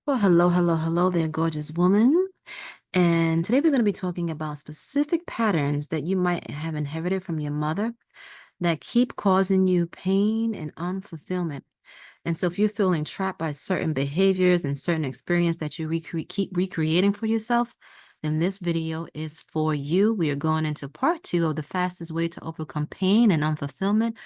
Well, hello there, gorgeous woman. And today we're going to be talking about specific patterns that you might have inherited from your mother that keep causing you pain and unfulfillment. And so if you're feeling trapped by certain behaviors and certain experience that you keep recreating for yourself, then this video is for you. We are going into part 2 of the fastest way to overcome pain and unfulfillment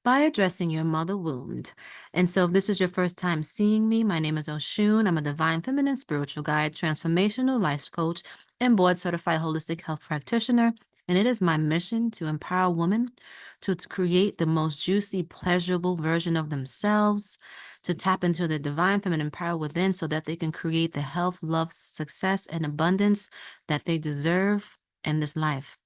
by addressing your mother wound. And so, if this is your first time seeing me, my name is Oshun. I'm a divine feminine spiritual guide, transformational life coach, and board certified holistic health practitioner. And it is my mission to empower women to create the most juicy, pleasurable version of themselves, to tap into the divine feminine power within so that they can create the health, love, success, and abundance that they deserve in this life.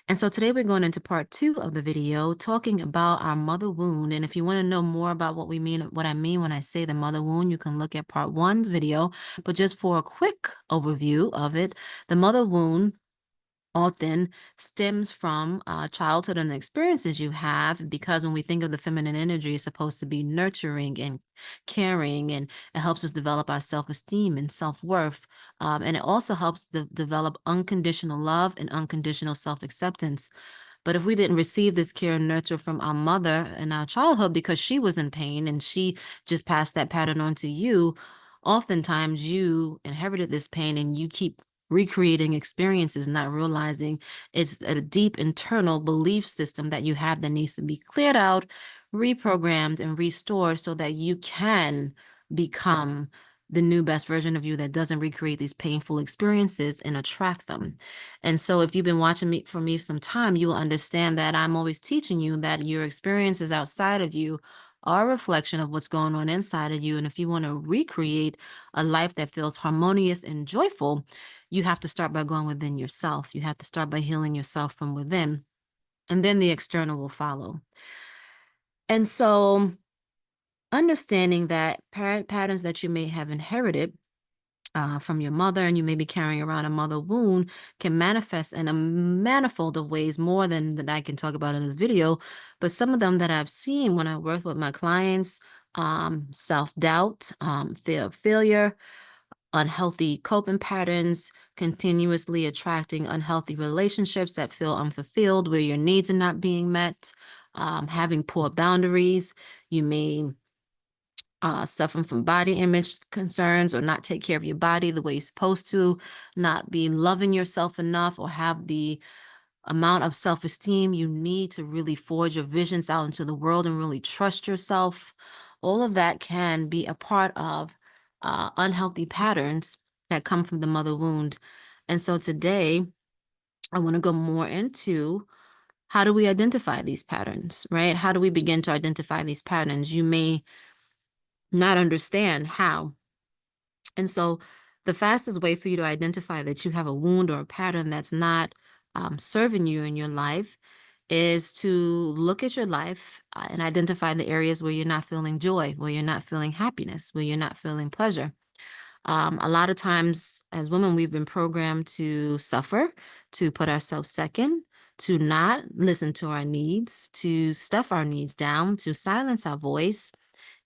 And so today we're going into part 2 of the video talking about our mother wound. And if you want to know more about what I mean when I say the mother wound, you can look at part 1's video. But just for a quick overview of it, the mother wound often stems from childhood and the experiences you have, because when we think of the feminine energy, it's supposed to be nurturing and caring, and it helps us develop our self-esteem and self-worth. And it also helps develop unconditional love and unconditional self-acceptance. But if we didn't receive this care and nurture from our mother in our childhood because she was in pain and she just passed that pattern on to you, oftentimes you inherited this pain and you keep recreating experiences, not realizing it's a deep internal belief system that you have that needs to be cleared out, reprogrammed, and restored so that you can become the new best version of you that doesn't recreate these painful experiences and attract them. And so if you've been watching me for me some time, you will understand that I'm always teaching you that your experiences outside of you are a reflection of what's going on inside of you. And if you want to recreate a life that feels harmonious and joyful, you have to start by going within yourself. You have to start by healing yourself from within, and then the external will follow. And so understanding that patterns that you may have inherited from your mother, and you may be carrying around a mother wound, can manifest in a manifold of ways, more than that I can talk about in this video. But some of them that I've seen when I work with my clients: self-doubt, fear of failure, unhealthy coping patterns, continuously attracting unhealthy relationships that feel unfulfilled, where your needs are not being met, having poor boundaries. You may suffering from body image concerns, or not take care of your body the way you're supposed to, not be loving yourself enough, or have the amount of self-esteem you need to really forge your visions out into the world and really trust yourself. All of that can be a part of unhealthy patterns that come from the mother wound. And so today, I want to go more into how do we identify these patterns, right? How do we begin to identify these patterns? You may not understand how. And so the fastest way for you to identify that you have a wound or a pattern that's not serving you in your life is to look at your life and identify the areas where you're not feeling joy, where you're not feeling happiness, where you're not feeling pleasure. A lot of times as women, we've been programmed to suffer, to put ourselves second, to not listen to our needs, to stuff our needs down, to silence our voice.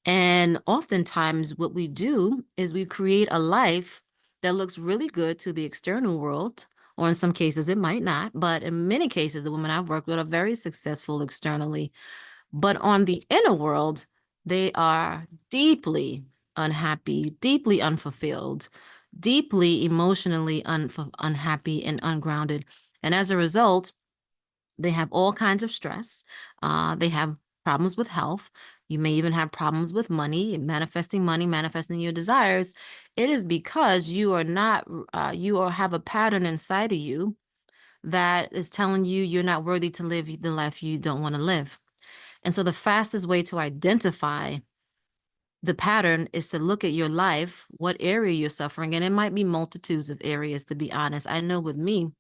And oftentimes, what we do is we create a life that looks really good to the external world, or in some cases, it might not. But in many cases, the women I've worked with are very successful externally. But on the inner world, they are deeply unhappy, deeply unfulfilled, deeply emotionally unhappy and ungrounded. And as a result, they have all kinds of stress. They have problems with health. You may even have problems with money, manifesting your desires. It is because you are not, you or have a pattern inside of you that is telling you you're not worthy to live the life you don't want to live. And so the fastest way to identify the pattern is to look at your life, what area you're suffering. And it might be multitudes of areas, to be honest. I know with me,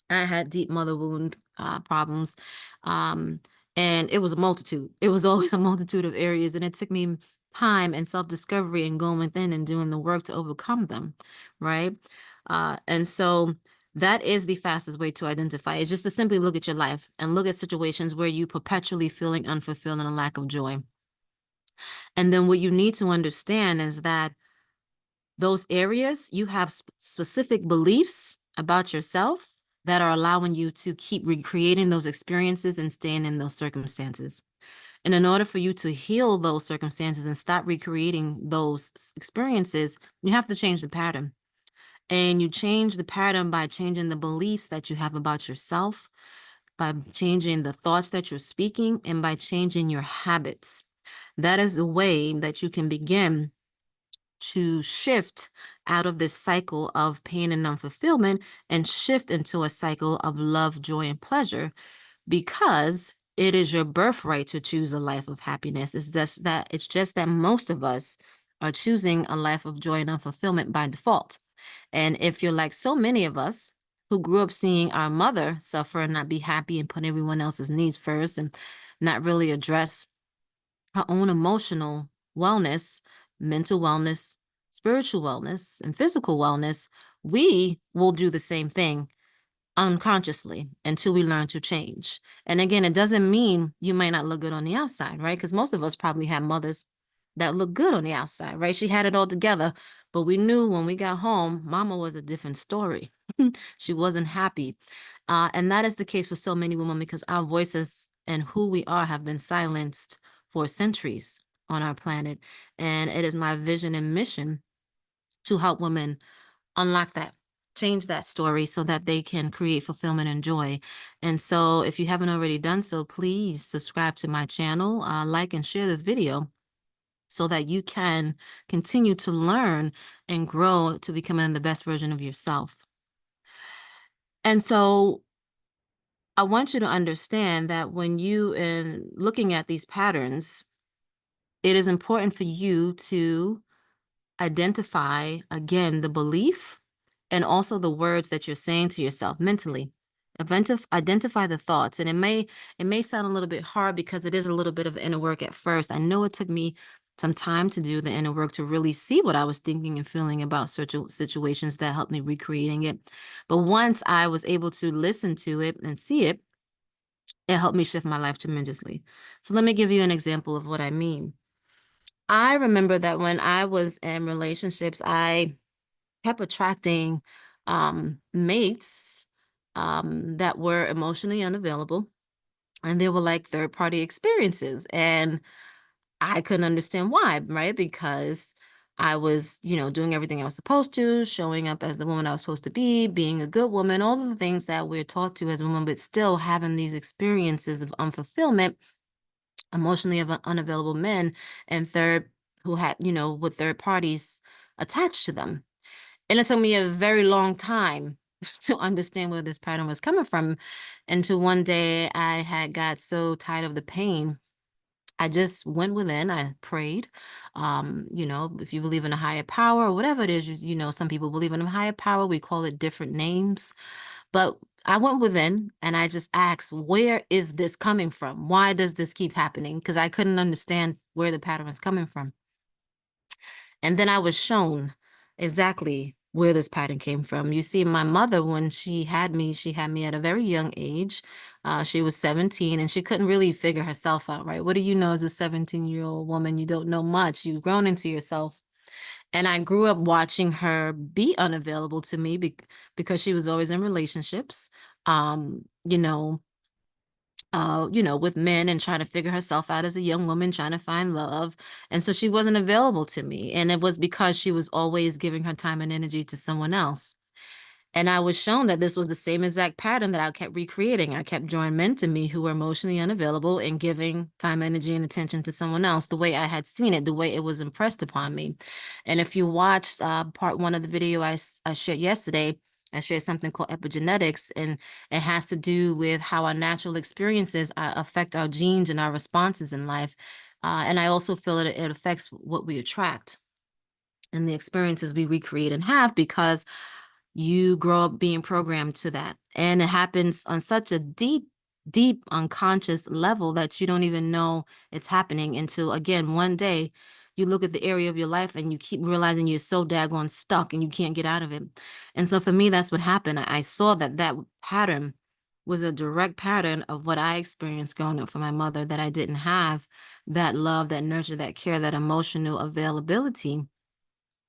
I had deep mother wound problems. Um, and it was a multitude. It was always a multitude of areas. And it took me time and self-discovery and going within and doing the work to overcome them, right? And so that is the fastest way to identify. It's just to simply look at your life and look at situations where you perpetually feeling unfulfilled and a lack of joy. And then what you need to understand is that those areas, you have specific beliefs about yourself that are allowing you to keep recreating those experiences and staying in those circumstances. And in order for you to heal those circumstances and stop recreating those experiences, you have to change the pattern. And you change the pattern by changing the beliefs that you have about yourself, by changing the thoughts that you're speaking, and by changing your habits. That is a way that you can begin to shift out of this cycle of pain and unfulfillment and shift into a cycle of love, joy, and pleasure, because it is your birthright to choose a life of happiness. It's just that most of us are choosing a life of joy and unfulfillment by default. And if you're like so many of us who grew up seeing our mother suffer and not be happy and put everyone else's needs first and not really address her own emotional wellness, mental wellness, spiritual wellness, and physical wellness, we will do the same thing unconsciously until we learn to change. And again, it doesn't mean you might not look good on the outside, right? Because most of us probably have mothers that look good on the outside, right? She had it all together, but we knew when we got home, mama was a different story. She wasn't happy. And that is the case for so many women because our voices and who we are have been silenced for centuries on our planet. And it is my vision and mission to help women unlock that, change that story so that they can create fulfillment and joy. And so if you haven't already done so, please subscribe to my channel, like and share this video so that you can continue to learn and grow to becoming the best version of yourself. And so I want you to understand that when you in looking at these patterns, it is important for you to identify again the belief and also the words that you're saying to yourself mentally. Identify the thoughts, and it may sound a little bit hard because it is a little bit of inner work at first. I know it took me some time to do the inner work to really see what I was thinking and feeling about certain situations that helped me recreating it. But once I was able to listen to it and see it, it helped me shift my life tremendously. So let me give you an example of what I mean. I remember that when I was in relationships, I kept attracting mates that were emotionally unavailable, and they were like third party experiences. And I couldn't understand why, right? Because I was, doing everything I was supposed to, showing up as the woman I was supposed to be, being a good woman, all of the things that we're taught to as women, but still having these experiences of unfulfillment, emotionally unavailable men, and who had, with third parties attached to them. And it took me a very long time to understand where this pattern was coming from. Until one day I had got so tired of the pain. I just went within, I prayed. If you believe in a higher power or whatever it is, some people believe in a higher power. We call it different names. But I went within and I just asked, where is this coming from? Why does this keep happening? Because I couldn't understand where the pattern was coming from. And then I was shown exactly where this pattern came from. You see, my mother, when she had me at a very young age. She was 17 and she couldn't really figure herself out, right? What do you know as a 17-year-old woman? You don't know much. You've grown into yourself. And I grew up watching her be unavailable to me because she was always in relationships. Um, you know, with men and trying to figure herself out as a young woman, trying to find love. And so she wasn't available to me. And it was because she was always giving her time and energy to someone else. And I was shown that this was the same exact pattern that I kept recreating. I kept drawing men to me who were emotionally unavailable and giving time, energy, and attention to someone else the way I had seen it, the way it was impressed upon me. And if you watched part one of the video I shared yesterday, I shared something called epigenetics, and it has to do with how our natural experiences affect our genes and our responses in life. And I also feel it affects what we attract and the experiences we recreate and have because you grow up being programmed to that. And it happens on such a deep, deep unconscious level that you don't even know it's happening until, again, one day you look at the area of your life and you keep realizing you're so daggone stuck and you can't get out of it. And so for me, that's what happened. I saw that pattern was a direct pattern of what I experienced growing up from my mother, that I didn't have that love, that nurture, that care, that emotional availability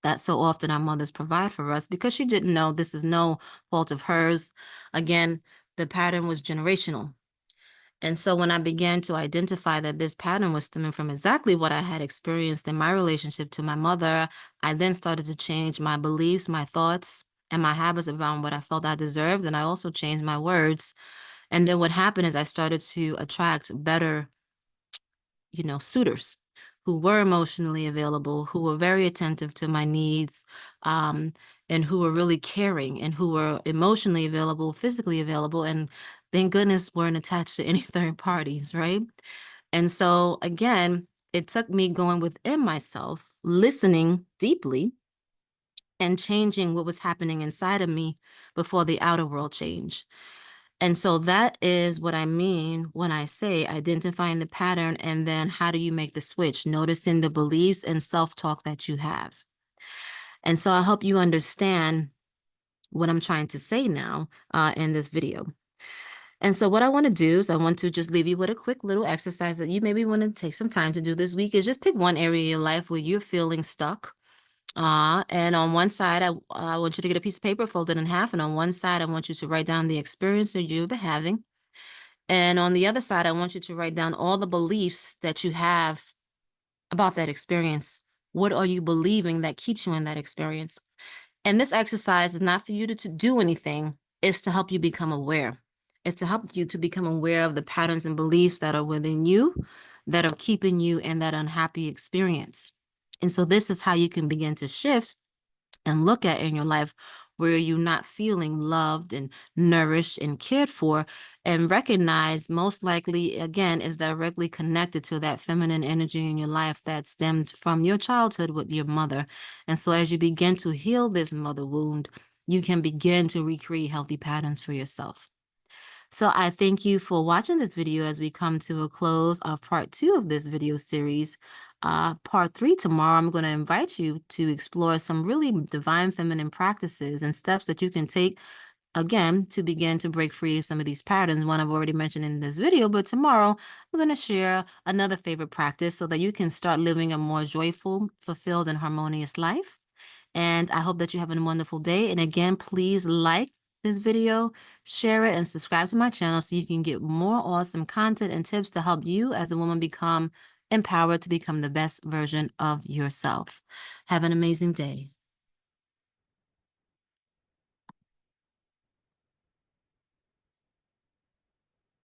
that so often our mothers provide for us because she didn't know this is no fault of hers. Again, the pattern was generational. And so when I began to identify that this pattern was stemming from exactly what I had experienced in my relationship to my mother, I then started to change my beliefs, my thoughts, and my habits around what I felt I deserved. And I also changed my words. And then what happened is I started to attract better, suitors who were emotionally available, who were very attentive to my needs, um, and who were really caring and who were emotionally available, physically available, and thank goodness weren't attached to any third parties, right? And so again, it took me going within myself, listening deeply, and changing what was happening inside of me before the outer world changed. And so that is what I mean when I say identifying the pattern and then how do you make the switch, noticing the beliefs and self-talk that you have. And so I hope you understand what I'm trying to say now in this video. And so what I want to do is I want to just leave you with a quick little exercise that you maybe want to take some time to do this week is just pick one area of your life where you're feeling stuck. And on one side, I want you to get a piece of paper, fold it in half. And on one side, I want you to write down the experience that you've been having. And on the other side, I want you to write down all the beliefs that you have about that experience. What are you believing that keeps you in that experience? And this exercise is not for you to do anything. It's to help you become aware. It's to help you to become aware of the patterns and beliefs that are within you that are keeping you in that unhappy experience. And so this is how you can begin to shift and look at in your life where you're not feeling loved and nourished and cared for, and recognize most likely, again, is directly connected to that feminine energy in your life that stemmed from your childhood with your mother. And so as you begin to heal this mother wound, you can begin to recreate healthy patterns for yourself. So I thank you for watching this video as we come to a close of part 2 of this video series. Part 3 tomorrow, I'm going to invite you to explore some really divine feminine practices and steps that you can take, again, to begin to break free of some of these patterns. One I've already mentioned in this video, but tomorrow I'm going to share another favorite practice so that you can start living a more joyful, fulfilled, and harmonious life. And I hope that you have a wonderful day. And again, please like this video, share it, and subscribe to my channel so you can get more awesome content and tips to help you as a woman become empowered to become the best version of yourself. Have an amazing day.